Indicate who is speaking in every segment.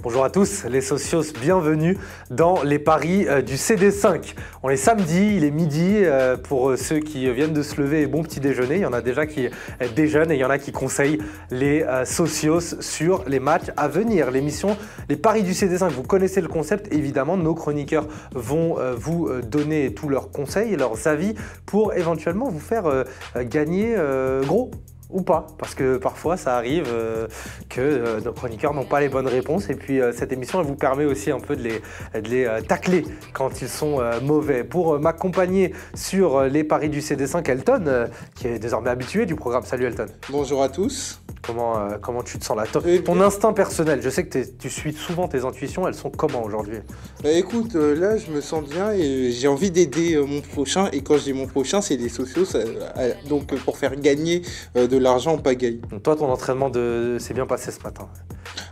Speaker 1: Bonjour à tous, les socios, bienvenue dans les paris du CD5. On est samedi, il est midi, pour ceux qui viennent de se lever, bon petit déjeuner. Il y en a déjà qui déjeunent et il y en a qui conseillent les socios sur les matchs à venir. L'émission Les paris du CD5, vous connaissez le concept, évidemment, nos chroniqueurs vont vous donner tous leurs conseils et leurs avis pour éventuellement vous faire gagner gros. Ou pas, parce que parfois ça arrive que nos chroniqueurs n'ont pas les bonnes réponses et puis cette émission elle vous permet aussi un peu de les tacler quand ils sont mauvais. Pour m'accompagner sur les paris du CD5, Elton, qui est désormais habitué du programme. Salut Elton.
Speaker 2: Bonjour à tous.
Speaker 1: Comment tu te sens là? Ton instinct personnel, je sais que tu suis souvent tes intuitions, elles sont comment aujourd'hui?
Speaker 2: Écoute, là je me sens bien et j'ai envie d'aider mon prochain, et quand je dis mon prochain c'est les socios, donc pour faire gagner de l'argent en pagaille.
Speaker 1: Donc toi ton entraînement s'est bien passé ce matin?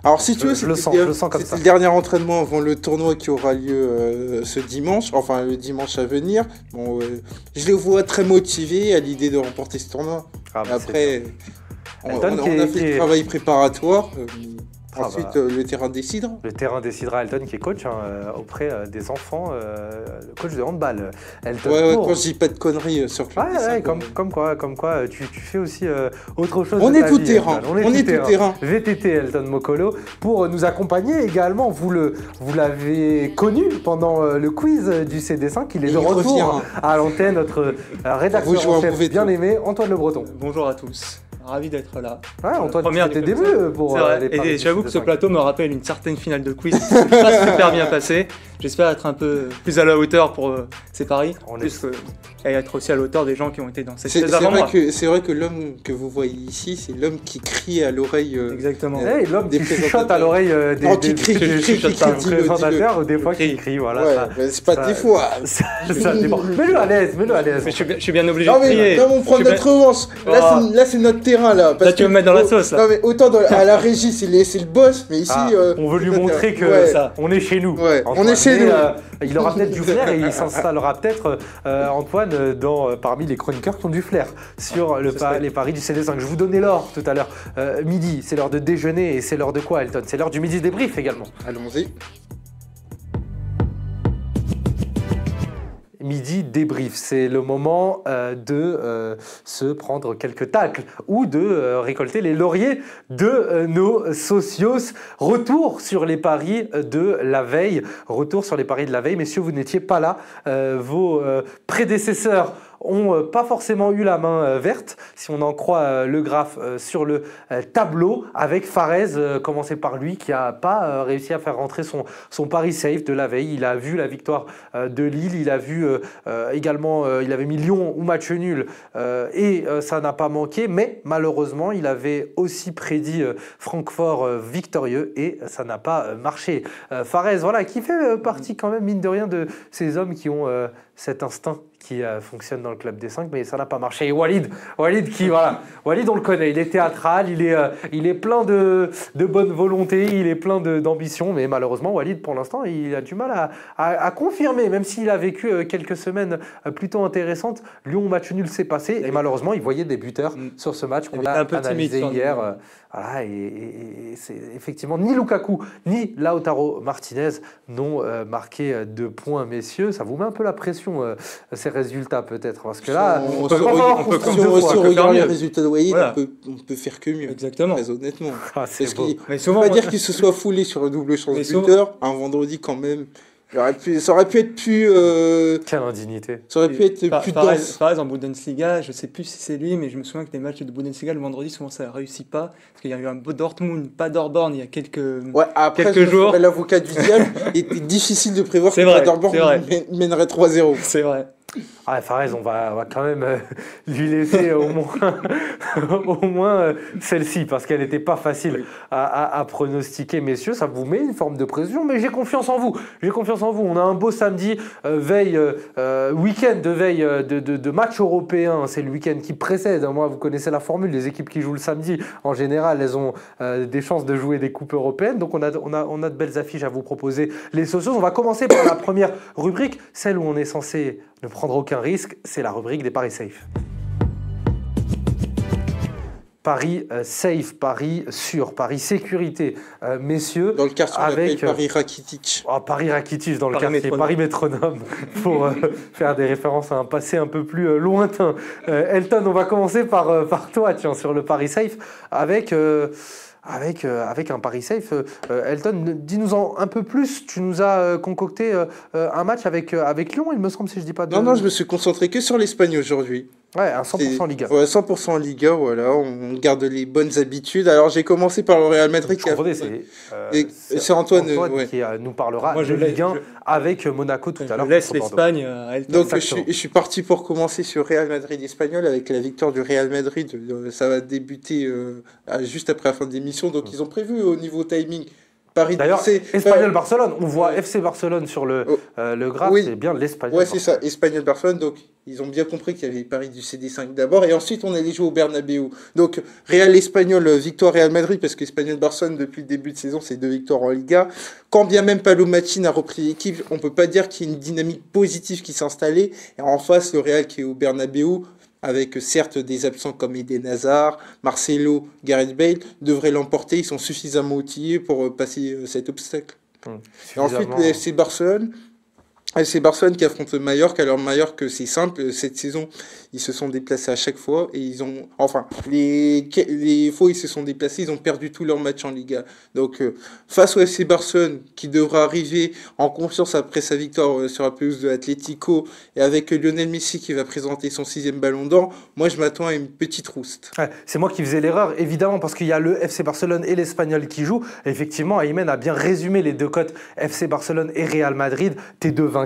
Speaker 2: Alors si tu veux,
Speaker 1: je le sens comme ça.
Speaker 2: Le dernier entraînement avant le tournoi qui aura lieu ce dimanche, enfin le dimanche à venir. Bon, je les vois très motivés à l'idée de remporter ce tournoi. Après... On a fait le travail préparatoire. Ensuite, le terrain décidera.
Speaker 1: Le terrain décidera. Elton qui est coach auprès des enfants, le coach de handball. Elton,
Speaker 2: ouais, quand je dis pas de conneries sur Club
Speaker 1: ouais, comme quoi tu fais aussi autre chose.
Speaker 2: On est tout terrain. On est tout terrain.
Speaker 1: VTT Elton Mokolo pour nous accompagner également. Vous l'avez connu pendant le quiz du CD5. Il est de retour à l'antenne, notre rédacteur en chef bien aimé, Antoine Le Breton.
Speaker 3: Bonjour à tous. Ravi d'être là.
Speaker 1: Ouais, Antoine, c'était tes débuts pour les paris.
Speaker 3: Et j'avoue que ce plateau me rappelle une certaine finale de quiz. C'est pas super bien passé. J'espère être un peu plus à la hauteur pour ces paris. Et être aussi à la hauteur des gens qui ont été dans cette chaise avant moi.
Speaker 2: C'est vrai que l'homme que vous voyez ici, c'est l'homme qui crie à l'oreille.
Speaker 3: Exactement.
Speaker 1: L'homme qui chuchote à l'oreille des présentateurs, ou des fois qui crie. Voilà,
Speaker 2: c'est pas des fois.
Speaker 1: Ça dépend. Mets-le à l'aise.
Speaker 3: Je suis bien obligé de crier.
Speaker 2: Non, mais on prend notre revanche. Là, c'est notre terrain. Là
Speaker 3: tu veux me mettre dans la sauce.
Speaker 2: Non, mais autant à la régie, c'est le boss, mais ici.
Speaker 1: On veut lui montrer que on est chez nous.
Speaker 2: On est chez nous.
Speaker 1: Il aura peut-être du flair et il s'installera peut-être, Antoine, parmi les chroniqueurs qui ont du flair sur les paris du CD5. Je vous donnais l'heure tout à l'heure. Midi, c'est l'heure de déjeuner et c'est l'heure de quoi, Elton? C'est l'heure du midi débrief également.
Speaker 2: Allons-y.
Speaker 1: Midi débrief, c'est le moment de se prendre quelques tacles ou de récolter les lauriers de nos socios. Retour sur les paris de la veille. Messieurs, vous n'étiez pas là. Vos prédécesseurs ont pas forcément eu la main verte, si on en croit le graphe sur le tableau, avec Farez, commencé par lui, qui n'a pas réussi à faire rentrer son pari safe de la veille. Il a vu la victoire de Lille, il a vu également, il avait mis Lyon ou match nul, et ça n'a pas manqué, mais malheureusement, il avait aussi prédit Francfort victorieux, et ça n'a pas marché. Farez, voilà, qui fait partie quand même, mine de rien, de ces hommes qui ont cet instinct qui fonctionne dans le club des 5, mais ça n'a pas marché. Et Walid, on le connaît, il est théâtral, il est plein de bonne volonté, il est plein d'ambition, mais malheureusement, Walid, pour l'instant, il a du mal à confirmer, même s'il a vécu quelques semaines plutôt intéressantes. Lyon, match nul s'est passé, et malheureusement, il voyait des buteurs sur ce match qu'on a analysé hier. Voilà, et c'est effectivement ni Lukaku ni Lautaro Martinez n'ont marqué de points, messieurs. Ça vous met un peu la pression, ces résultats, peut-être, parce que là,
Speaker 2: on peut regarder les résultats de Walid, on peut faire que mieux.
Speaker 3: Exactement.
Speaker 2: Très honnêtement.
Speaker 1: Parce qu'il
Speaker 2: ne faut pas dire qu'il se soit foulé sur le double chance buteur un vendredi quand même. Ça aurait pu être plus...
Speaker 1: Quelle indignité.
Speaker 2: Ça aurait pu être plus dense.
Speaker 3: Pareil, en Bundesliga, je ne sais plus si c'est lui, mais je me souviens que les matchs de Bundesliga, le vendredi, souvent ça ne réussit pas. Parce qu'il y a eu un Dortmund, pas Dortmund, il y a quelques jours.
Speaker 2: L'avocat du diable, il était difficile de prévoir que Dortmund mènerait 3-0.
Speaker 3: C'est vrai.
Speaker 1: Farez, on va quand même lui laisser au moins celle-ci, parce qu'elle n'était pas facile à pronostiquer, messieurs. Ça vous met une forme de pression, mais j'ai confiance en vous. On a un beau samedi, week-end de veille de match européen. C'est le week-end qui précède. Moi, vous connaissez la formule. Les équipes qui jouent le samedi, en général, elles ont des chances de jouer des coupes européennes. Donc, on a de belles affiches à vous proposer. Les socios, on va commencer par la première rubrique, celle où on est censé ne prendre aucun risque, c'est la rubrique des paris safe. Paris safe, Paris sûr, Paris sécurité, messieurs.
Speaker 2: Dans le quartier, on appelle Paris Rakitic.
Speaker 1: Paris Rakitic dans le quartier, Paris Métronome, pour faire des références à un passé un peu plus lointain. Elton, on va commencer par toi, tiens, sur le Paris safe, avec un Paris safe. Elton, dis-nous-en un peu plus. Tu nous as concocté un match avec Lyon, il me semble, si je dis pas de...
Speaker 2: Non, je me suis concentré que sur l'Espagne aujourd'hui.
Speaker 1: Ouais, un 100% Liga.
Speaker 2: Ouais, 100% Liga, voilà, on garde les bonnes habitudes. Alors j'ai commencé par le Real Madrid.
Speaker 1: C'est Antoine qui nous parlera de Ligue 1 avec Monaco tout à l'heure.
Speaker 3: Je laisse l'Espagne à Elton.
Speaker 2: Donc je suis parti pour commencer sur Real Madrid espagnol avec la victoire du Real Madrid. Ça va débuter juste après la fin de l'émission, donc ils ont prévu au niveau timing.
Speaker 1: D'ailleurs, Espagnol-Barcelone, on voit FC Barcelone sur le graphe, oui. C'est bien l'Espagnol.
Speaker 2: Ouais, c'est ça, Espagnol-Barcelone. Donc, ils ont bien compris qu'il y avait Paris du CD5 d'abord, et ensuite on allait jouer au Bernabéu. Donc, Real-Espagnol, victoire Real Madrid, parce qu'Espagnol-Barcelone, depuis le début de saison, c'est 2 victoires en Liga. Quand bien même Palo Machin a repris l'équipe, on peut pas dire qu'il y a une dynamique positive qui s'est installée. Et en face, le Real qui est au Bernabéu, avec certes des absents comme Eden Hazard, Marcelo, Gareth Bale, devraient l'emporter. Ils sont suffisamment outillés pour passer cet obstacle. Et ensuite, le FC Barcelone. FC Barcelone qui affronte Mallorca. Alors Mallorca, c'est simple, cette saison, ils se sont déplacés à chaque fois et ils ont, enfin, les fois où ils se sont déplacés, ils ont perdu tous leurs matchs en Liga. Donc, face au FC Barcelone, qui devra arriver en confiance après sa victoire sur la pelouse de l'Atlético et avec Lionel Messi qui va présenter son 6e ballon d'or, moi je m'attends à une petite rouste.
Speaker 1: Ouais, c'est moi qui faisais l'erreur, évidemment, parce qu'il y a le FC Barcelone et l'Espagnol qui jouent. Effectivement, Aymen a bien résumé les deux cotes FC Barcelone et Real Madrid, tes deux vainqueurs,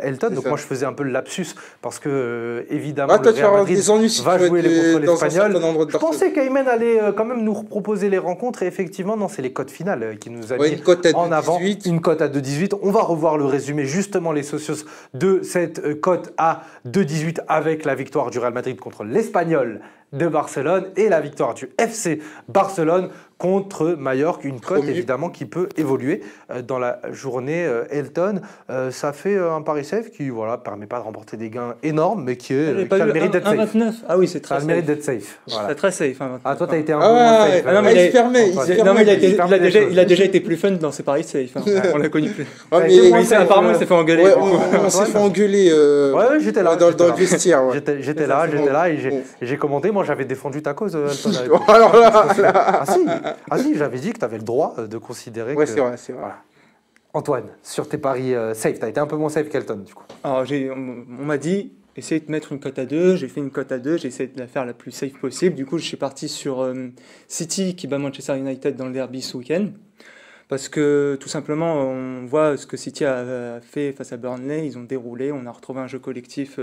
Speaker 1: Elton. Donc moi je faisais un peu le lapsus parce que évidemment le Real Madrid va jouer contre l'Espagnol. Je pensais qu'Aymen allait quand même nous proposer les rencontres et effectivement non, c'est les cotes finales qui nous a mis en avant. Une cote à 2,18. On va revoir le résumé justement les socios de cette cote à 2,18 avec la victoire du Real Madrid contre l'Espagnol de Barcelone et la victoire du FC Barcelone contre Mallorca, une cote évidemment qui peut évoluer dans la journée. Elton, ça fait un pari safe qui permet pas de remporter des gains énormes, mais qui a le mérite d'être safe.
Speaker 3: 1,29. Ah oui, c'est très safe.
Speaker 1: Ça a le mérite d'être safe.
Speaker 3: Voilà. C'est très safe.
Speaker 1: Ah, toi, tu as été un peu moins safe.
Speaker 3: Ah, non, mais il se permet. Il a déjà été plus fun dans ses paris safe. On l'a connu plus. Apparemment, il s'est fait engueuler.
Speaker 2: On s'est fait engueuler
Speaker 1: j'étais là.
Speaker 2: Dans le vestiaire.
Speaker 1: J'étais là et j'ai commenté. Moi, j'avais défendu ta cause, Elton. Ah si, j'avais dit que tu avais le droit de considérer que...
Speaker 2: c'est vrai.
Speaker 1: Voilà. Antoine, sur tes paris safe, tu as été un peu moins safe qu'Elton, du coup.
Speaker 3: Alors, on m'a dit, essaye de mettre une cote à 2. J'ai fait une cote à 2, j'ai essayé de la faire la plus safe possible. Du coup, je suis parti sur City qui bat Manchester United dans le derby ce week-end. Parce que, tout simplement, on voit ce que City a fait face à Burnley. Ils ont déroulé, on a retrouvé un jeu collectif...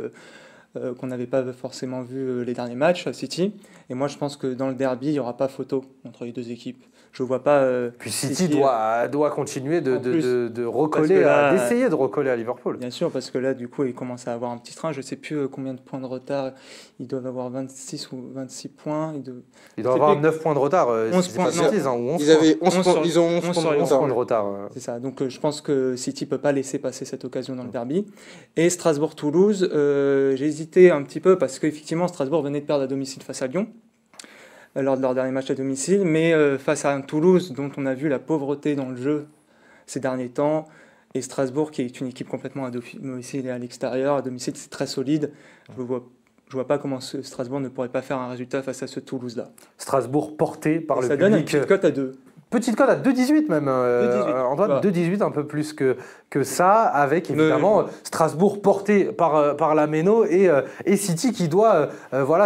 Speaker 3: qu'on n'avait pas forcément vu les derniers matchs à City. Et moi, je pense que dans le derby, il n'y aura pas photo entre les deux équipes. Je ne vois pas...
Speaker 1: Puis City doit continuer de recoller, d'essayer de recoller à Liverpool.
Speaker 3: Bien sûr, parce que là, du coup, ils commencent à avoir un petit train. Je ne sais plus combien de points de retard. Ils doivent avoir 26 ou 26 points.
Speaker 1: Ils doivent avoir 9 points de retard.
Speaker 3: 11 points.
Speaker 2: Ils ont 11
Speaker 1: points de retard.
Speaker 3: C'est ça. Donc, je pense que City ne peut pas laisser passer cette occasion dans le derby. Et Strasbourg-Toulouse, j'ai hésité un petit peu parce qu'effectivement, Strasbourg venait de perdre à domicile face à Lyon lors de leur dernier match à domicile, mais face à un Toulouse dont on a vu la pauvreté dans le jeu ces derniers temps, et Strasbourg qui est une équipe complètement à domicile et à l'extérieur. À domicile, c'est très solide. Je vois pas comment Strasbourg ne pourrait pas faire un résultat face à ce Toulouse-là.
Speaker 1: Strasbourg porté par le public.
Speaker 3: Ça donne une petite cote à 2.
Speaker 1: Petite cote à 2,18 même, Antoine, 2,18 un peu plus que ça, avec évidemment Strasbourg porté par la Méno et City qui doit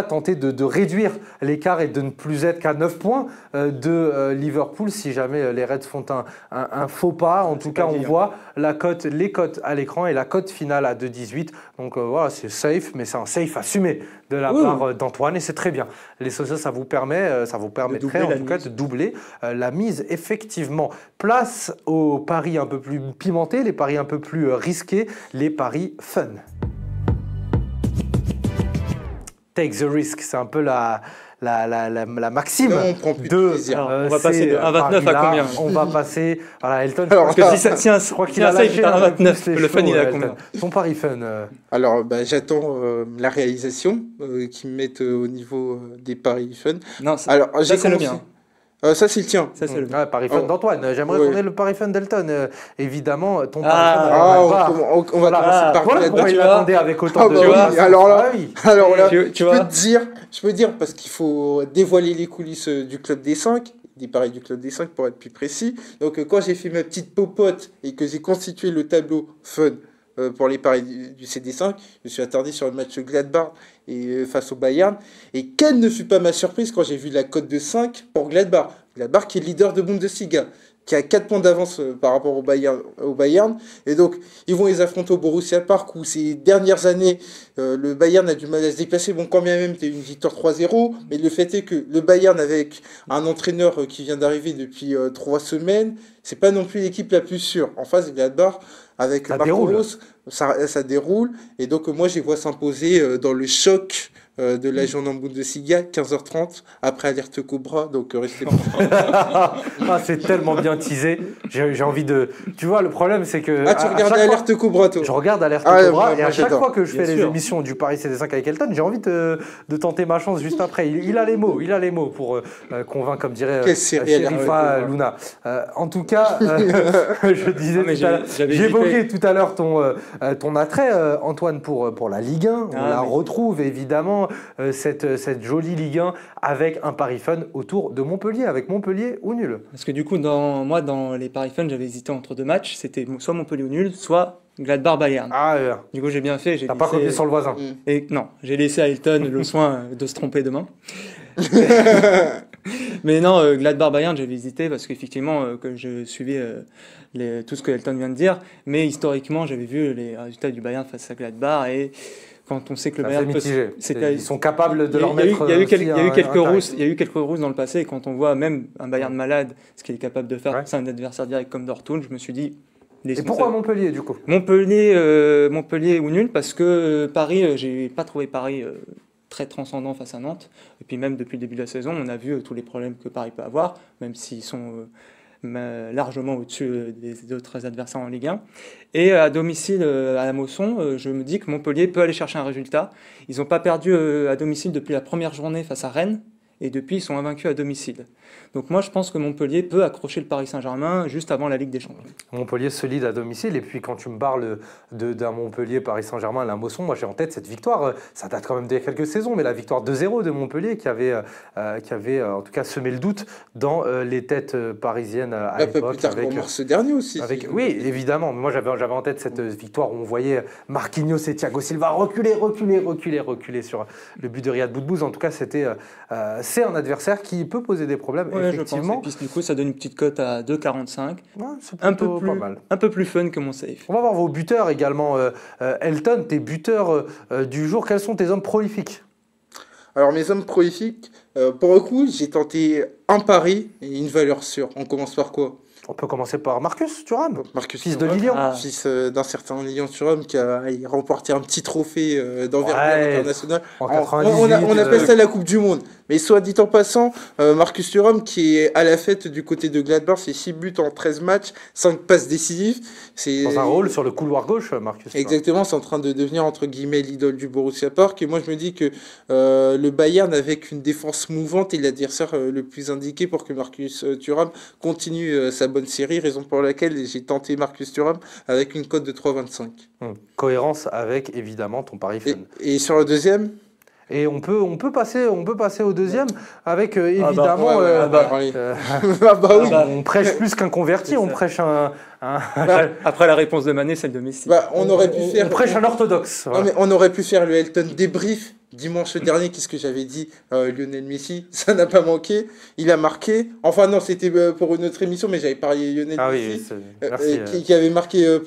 Speaker 1: tenter de réduire l'écart et de ne plus être qu'à 9 points de Liverpool si jamais les Reds font un faux pas. En tout cas, on voit les cotes à l'écran et la cote finale à 2,18. Donc c'est safe, mais c'est un safe assumé de la part d'Antoine et c'est très bien. Les socios, ça vous permettrait en tout cas de doubler la mise. Effectivement, place aux paris un peu plus pimentés, les paris un peu plus risqués, les paris fun. Take the risk, c'est un peu la la maxime
Speaker 2: non, on prend plus de plaisir.
Speaker 3: On va passer de 1,29 à combien?
Speaker 1: On va passer... Voilà, Elton,
Speaker 3: parce que je crois qu'il a lâché 1,29. Le fun, il a combien?
Speaker 1: Ton pari fun
Speaker 2: Alors, j'attends la réalisation, qui me mette au niveau des paris fun.
Speaker 3: Non, ça c'est le mien.
Speaker 2: Ça, c'est le tien.
Speaker 3: Ça, c'est le
Speaker 1: pari fun d'Antoine. J'aimerais qu'on ait le pari fun d'Elton. Évidemment, ton
Speaker 2: pari fun. On va commencer par
Speaker 1: voilà pourquoi il l'attendait avec autant de...
Speaker 2: Alors là, je peux dire, parce qu'il faut dévoiler les coulisses du Club des 5, des paris du Club des 5 pour être plus précis. Donc, quand j'ai fait ma petite popote et que j'ai constitué le tableau fun pour les paris du CD5, je me suis attardé sur le match Gladbach et face au Bayern. Et quelle ne fut pas ma surprise quand j'ai vu la cote de 5 pour Gladbach. Gladbach qui est leader de Bundesliga, qui a 4 points d'avance par rapport au Bayern. Et donc, ils vont les affronter au Borussia Park, où ces dernières années, le Bayern a du mal à se déplacer. Bon, quand bien même, c'était une victoire 3-0. Mais le fait est que le Bayern, avec un entraîneur qui vient d'arriver depuis 3 semaines, c'est pas non plus l'équipe la plus sûre. En face, Gladbach, avec Marco Rose, ça déroule. Et donc, moi, je les vois s'imposer dans le choc de la journée en Bundesliga, 15h30, après Alerte Cobra, donc restez
Speaker 1: c'est tellement bien teasé, j'ai envie de... Tu vois, le problème, c'est que...
Speaker 2: tu regardes Alerte Cobra, toi?
Speaker 1: Je regarde Alerte Cobra, et à chaque fois que je fais les émissions du Paris CD5 avec Elton, j'ai envie de tenter ma chance juste après. Il a les mots pour convaincre, comme dirait Sherifa Luna. En tout cas, je disais j'évoquais tout à l'heure ton attrait, Antoine, pour la Ligue 1. On la retrouve, évidemment, cette jolie Ligue 1 avec un pari fun autour de Montpellier, avec Montpellier ou nul.
Speaker 3: Parce que du coup, dans les paris fun, j'avais hésité entre 2 matchs, c'était soit Montpellier ou nul, soit Gladbach-Bayern. Du coup, j'ai bien fait.
Speaker 1: T'as pas copié sur le voisin.
Speaker 3: Et non, j'ai laissé à Elton le soin de se tromper demain. Mais non, Gladbach-Bayern, j'avais hésité parce qu'effectivement, que je suivais tout ce que Elton vient de dire, mais historiquement, j'avais vu les résultats du Bayern face à Gladbach et quand on sait que le Bayern
Speaker 1: ils sont capables de leur mettre.
Speaker 3: Il y a eu quelques rousses dans le passé, et quand on voit même un Bayern malade, ce qu'il est capable de faire, c'est un adversaire direct comme Dortmund, je me suis dit.
Speaker 1: Et pourquoi Montpellier, du coup?
Speaker 3: Montpellier ou nul, parce que Paris, j'ai pas trouvé Paris très transcendant face à Nantes. Et puis même depuis le début de la saison, on a vu tous les problèmes que Paris peut avoir, même s'ils sont largement au-dessus des autres adversaires en Ligue 1. Et à domicile, à la Mosson, je me dis que Montpellier peut aller chercher un résultat. Ils n'ont pas perdu à domicile depuis la première journée face à Rennes, et depuis ils sont invaincus à domicile. Donc moi je pense que Montpellier peut accrocher le Paris Saint-Germain juste avant la Ligue des Champions.
Speaker 1: Montpellier solide à domicile, et puis quand tu me parles d'un Montpellier Paris Saint-Germain à la Mosson, moi j'ai en tête cette victoire, ça date quand même d'il y a quelques saisons, mais la victoire 2-0 de Montpellier qui avait en tout cas semé le doute dans les têtes parisiennes à l'époque.
Speaker 2: Un peu plus tard qu'en mars dernier aussi.
Speaker 1: Oui, évidemment, mais moi j'avais en tête cette victoire où on voyait Marquinhos et Thiago Silva reculer sur le but de Riyad Boudbouz. En tout cas, c'est un adversaire qui peut poser des problèmes, effectivement.
Speaker 3: Et puis du coup, ça donne une petite cote à 2,45.
Speaker 1: C'est plutôt pas mal.
Speaker 3: Un peu plus fun que mon safe.
Speaker 1: On va voir vos buteurs également. Elton, tes buteurs du jour, quels sont tes hommes prolifiques?
Speaker 2: Alors, mes hommes prolifiques, pour le coup, j'ai tenté un pari et une valeur sûre. On commence par quoi?
Speaker 1: On peut commencer par Marcus Thuram, fils de
Speaker 2: Lilian. Fils d'un certain Lilian Thuram qui a remporté un petit trophée d'envergure internationale. On appelle ça la Coupe du Monde. Mais soit dit en passant, Marcus Thuram qui est à la fête du côté de Gladbach, c'est 6 buts en 13 matchs, 5 passes décisives.
Speaker 1: Dans un rôle sur le couloir gauche, Marcus Thuram.
Speaker 2: Exactement, c'est en train de devenir entre guillemets l'idole du Borussia Park. Et moi je me dis que le Bayern, avec une défense mouvante, est l'adversaire le plus indiqué pour que Marcus Thuram continue sa bonne série, raison pour laquelle j'ai tenté Marcus Thuram avec une cote de 3,25.
Speaker 1: Cohérence avec évidemment ton pari fun.
Speaker 2: Et sur le deuxième?
Speaker 1: Et on peut passer au deuxième avec évidemment. On prêche plus qu'un converti, on prêche
Speaker 3: après la réponse de Mané, celle de Messi.
Speaker 2: On
Speaker 1: prêche un orthodoxe.
Speaker 2: Non, mais on aurait pu faire le Elton débrief dimanche dernier. Qu'est-ce que j'avais dit? Lionel Messi, ça n'a pas manqué. Il a marqué. Enfin non, c'était pour une autre émission, mais j'avais parlé Lionel Messi, qui avait marqué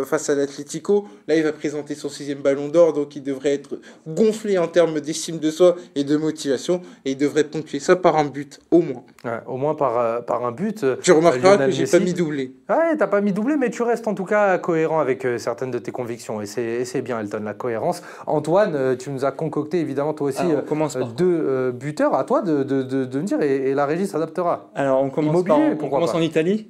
Speaker 2: face à l'Atlético. Là, il va présenter son 6e ballon d'or, donc il devrait être gonflé en termes d'estime de soi et de motivation, et il devrait ponctuer ça par un but au moins.
Speaker 1: Au moins par un but.
Speaker 2: Tu remarqueras que j'ai pas mis doublé.
Speaker 1: Ouais, t'as pas mis doublé, mais tu restes en tout cas cohérent avec certaines de tes convictions, et c'est bien, Elton, la cohérence. Antoine, tu nous as concocté concocté évidemment toi aussi 2 buteurs. À toi de me dire et la régie s'adaptera.
Speaker 3: Alors on commence en Italie.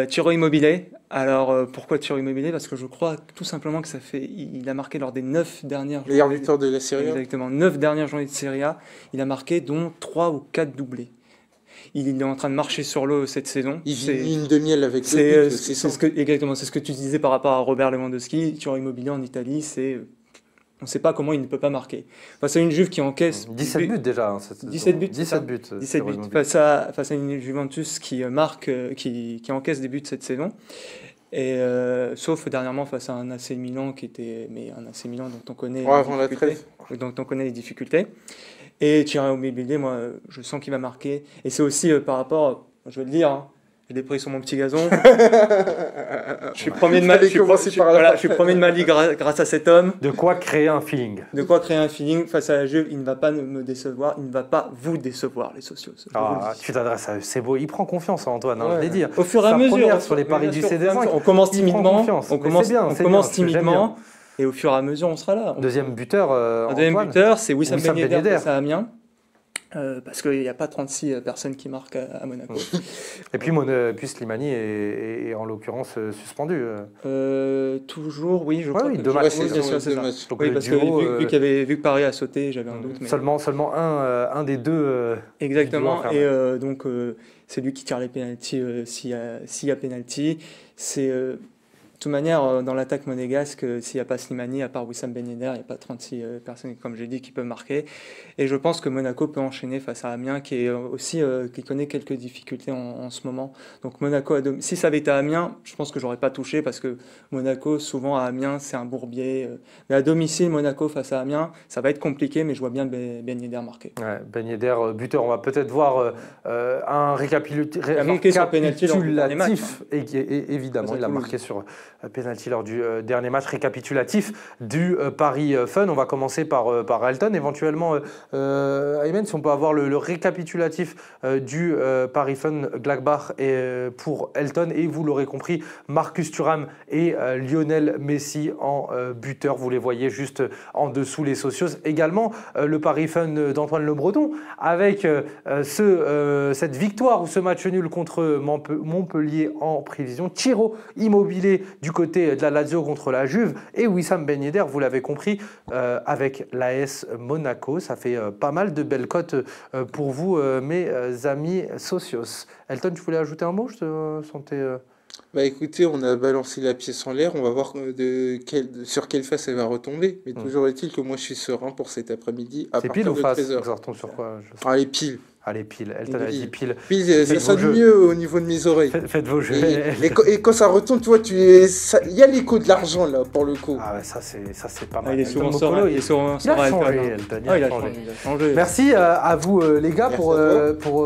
Speaker 3: Ciro Immobile. Alors pourquoi Ciro Immobile? Parce que je crois tout simplement que il a marqué lors des 9 dernières journées.
Speaker 2: Meilleur buteur de la Serie A.
Speaker 3: Exactement, 9 dernières journées de Serie A. Il a marqué dont 3 ou 4 doublés. Il est en train de marcher sur l'eau cette saison.
Speaker 2: Il vit une demi-aile avec le but.
Speaker 3: Exactement, c'est ce que tu disais par rapport à Robert Lewandowski. Ciro Immobile en Italie, on ne sait pas comment il ne peut pas marquer. Face à une Juve qui encaisse
Speaker 1: 17 buts déjà.
Speaker 3: 17 buts.
Speaker 1: 17 buts.
Speaker 3: Face à une Juventus qui marque, qui encaisse des buts cette saison. Et sauf dernièrement face à un AC Milan un AC Milan dont on connaît les difficultés. Et Ciro Immobile, moi, je sens qu'il va marquer. Et c'est aussi par rapport, je vais le dire, j'ai des prix sur mon petit gazon. Je suis premier de ma ligue grâce à cet homme.
Speaker 1: De quoi créer un feeling.
Speaker 3: Face à la Juve, il ne va pas me décevoir, il ne va pas vous décevoir, les socios.
Speaker 1: Tu t'adresses à eux, c'est beau. Il prend confiance en Antoine, je vais dire.
Speaker 3: Au fur et à mesure,
Speaker 1: sur les paris du CD5.
Speaker 3: On commence timidement. Et au fur et à mesure, on sera là.
Speaker 1: Deuxième buteur,
Speaker 3: c'est Wissam Ben Yedder face à Amiens. Parce qu'il n'y a pas 36 personnes qui marquent à Monaco.
Speaker 1: Et puis Slimani est en l'occurrence suspendu.
Speaker 3: Toujours, oui, je crois.
Speaker 1: Oui, 2 matchs.
Speaker 3: Oui, parce que vu que Paris a sauté, j'avais un doute. Mais...
Speaker 1: Seulement un des 2.
Speaker 3: Exactement, et donc c'est lui qui tire les pénaltys s'il y a pénalty. C'est... De toute manière, dans l'attaque monégasque, s'il n'y a pas Slimani, à part Wissam Ben Yedder, il n'y a pas 36 personnes, comme j'ai dit, qui peuvent marquer. Et je pense que Monaco peut enchaîner face à Amiens, qui connaît quelques difficultés en ce moment. Donc Monaco, si ça avait été à Amiens, je pense que j'aurais pas touché, parce que Monaco, souvent à Amiens, c'est un bourbier. Mais à domicile, Monaco face à Amiens, ça va être compliqué, mais je vois bien Ben Yedder marquer.
Speaker 1: Ouais, Ben Yedder, buteur. On va peut-être voir un récapitulatif. Évidemment, il a marqué sur penalty lors du dernier match récapitulatif du Paris Fun. On va commencer par Elton. Éventuellement, Aymen, si on peut avoir le récapitulatif du Paris Fun Gladbach pour Elton. Et vous l'aurez compris, Marcus Thuram et Lionel Messi en buteur. Vous les voyez juste en dessous, les socios. Également, le Paris Fun d'Antoine Le Breton avec cette victoire ou ce match nul contre Montpellier en prévision. Ciro Immobile du côté de la Lazio contre la Juve et Wissam Ben Yedder, vous l'avez compris, avec l'AS Monaco. Ça fait pas mal de belles cotes pour vous, mes amis socios. Elton, tu voulais ajouter un mot? Je te sentais...
Speaker 2: Bah écoutez, on a balancé la pièce en l'air, on va voir sur quelle face elle va retomber. Mais toujours est-il que moi je suis serein pour cet après-midi à
Speaker 1: partir
Speaker 2: de 13h.
Speaker 1: C'est pile ou face? Ça retombe sur quoi?
Speaker 2: Allez, pile.
Speaker 1: Allez, pile. Elton a dit pile.
Speaker 2: Pile, ça sonne mieux au niveau de mes oreilles.
Speaker 1: Faites vos jeux.
Speaker 2: Et quand ça retombe, tu vois, il y a l'écho de l'argent là, pour le coup.
Speaker 1: Ah ouais, ça c'est pas mal.
Speaker 3: Il est souvent serein. Il
Speaker 1: a changé, Elton. Il a changé. Merci à vous, les gars, pour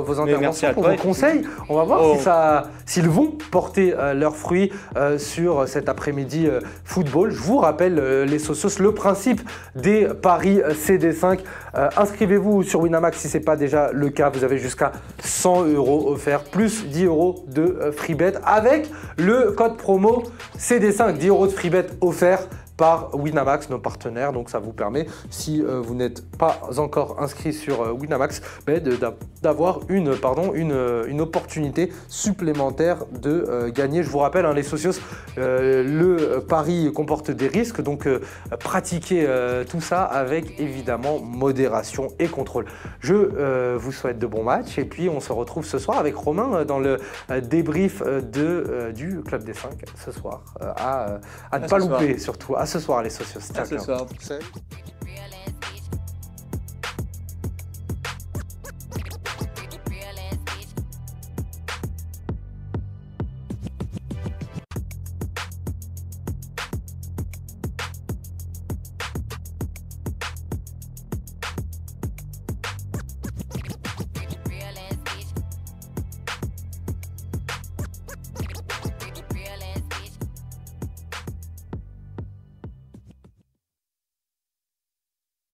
Speaker 1: vos interventions, pour vos conseils. On va voir s'ils vont porter leurs fruits sur cet après-midi football. Je vous rappelle, les socios, le principe des paris CD5. Inscrivez-vous sur Winamax si ce n'est pas déjà le cas. Vous avez jusqu'à 100 € offerts, plus 10 € de free bet avec le code promo CD5. 10 € de free bet offerts par Winamax, nos partenaires. Donc ça vous permet, si vous n'êtes pas encore inscrit sur Winamax, d'avoir une opportunité supplémentaire de gagner. Je vous rappelle, les socios, le pari comporte des risques, donc pratiquez tout ça avec évidemment modération et contrôle. Je vous souhaite de bons matchs et puis on se retrouve ce soir avec Romain dans le débrief du Club des 5 ce soir. À ne pas louper surtout. À ce soir les socios.
Speaker 3: À ce soir.
Speaker 2: Salut.